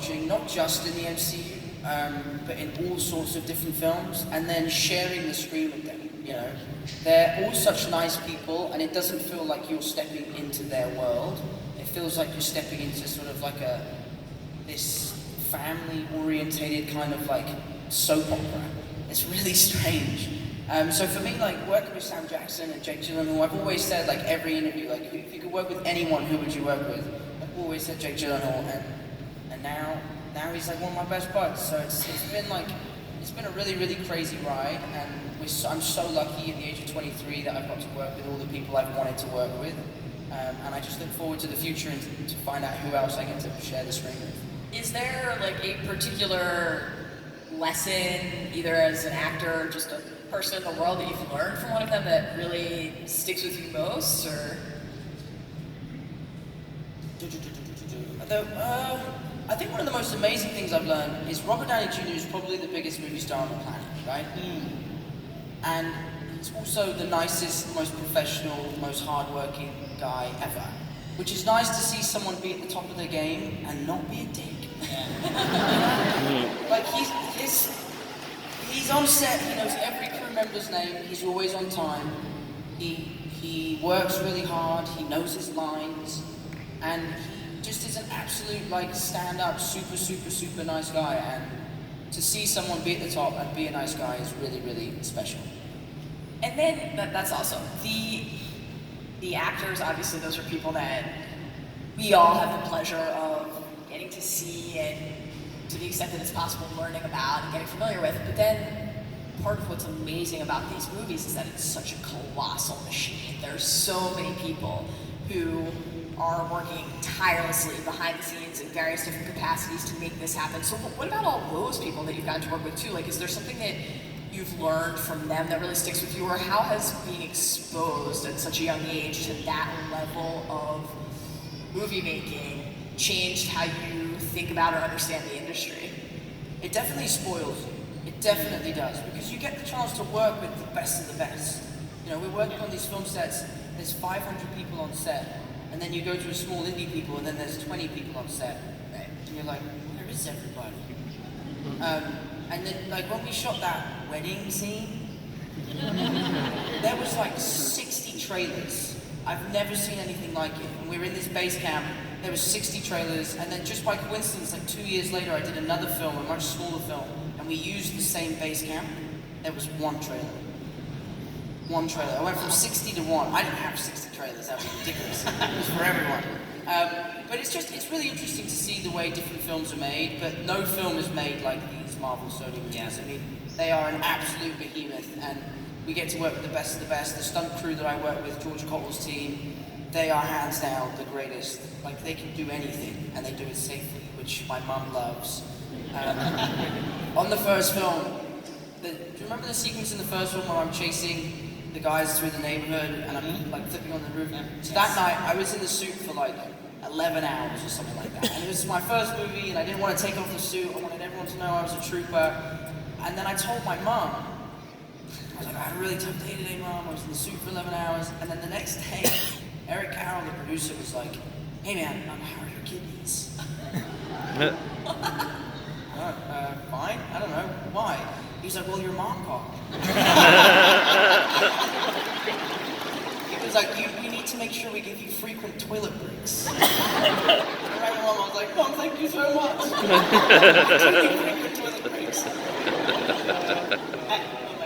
overarching, not just in the MCU, but in all sorts of different films, and then sharing the screen with them. You know, they're all such nice people, and it doesn't feel like you're stepping into their world. It feels like you're stepping into sort of like this family-orientated kind of like soap opera. It's really strange. So for me, like working with Sam Jackson and Jake Gyllenhaal, I've always said, like every interview, like if you could work with anyone, who would you work with? I've always said Jake Gyllenhaal, and now he's like one of my best buds. So it's been a really, really crazy ride, and I'm so lucky at the age of 23 that I've got to work with all the people I've wanted to work with, and I just look forward to the future and to find out who else I get to share the screen with. Is there like a particular lesson, either as an actor or just a person in the world, that you've learned from one of them that really sticks with you most, or? I think one of the most amazing things I've learned is Robert Downey Jr. is probably the biggest movie star on the planet, right? And he's also the nicest, most professional, most hardworking guy ever. Which is nice to see someone be at the top of their game and not be a dick. Like he's on set, he knows every crew member's name, he's always on time, he works really hard, he knows his lines, and he just is an absolute like stand-up, super, super, super nice guy, and to see someone be at the top and be a nice guy is really, really special. And then, that's awesome. The actors, obviously, those are people that we all have the pleasure of getting to see and, to the extent that it's possible, learning about and getting familiar with. But then, part of what's amazing about these movies is that it's such a colossal machine. There's so many people who are working tirelessly behind the scenes in various different capacities to make this happen. So what about all those people that you've gotten to work with too? Like, is there something that you've learned from them that really sticks with you, or how has being exposed at such a young age to that level of movie making changed how you think about or understand the industry? It definitely spoils you. It definitely does, because you get the chance to work with the best of the best. You know, we're working on these film sets, there's 500 people on set, and then you go to a small indie people, and then there's 20 people on set, right? And you're like, where is everybody? And then, like, when we shot that wedding scene, there was like 60 trailers. I've never seen anything like it. And we were in this base camp, there was 60 trailers, and then just by coincidence, like 2 years later, I did another film, a much smaller film, and we used the same base camp. There was one trailer. One trailer. I went from 60 to 1. I didn't have 60 trailers, that was ridiculous. It was for everyone. But it's really interesting to see the way different films are made, but no film is made like these Marvel Sony movies. I mean, they are an absolute behemoth, and we get to work with the best of the best. The stunt crew that I work with, George Cottle's team, they are hands down the greatest. Like, they can do anything, and they do it safely, which my mum loves. On the first film, do you remember the sequence in the first film where I'm chasing the guys through the neighborhood and I'm like flipping on the roof? So that night, I was in the suit for like 11 hours or something like that. And it was my first movie, and I didn't want to take off the suit. I wanted everyone to know I was a trooper. And then I told my mum, I was like, I had a really tough day today, Mom. I was in the suit for 11 hours. And then the next day, Eric Carroll, the producer, was like, hey man, how are your kidneys? Fine. I don't know. Why? He was like, well, your mom called. He was like, you need to make sure we give you frequent toilet breaks. And right along, I was like, Mom, thank you so much. Frequent toilet breaks.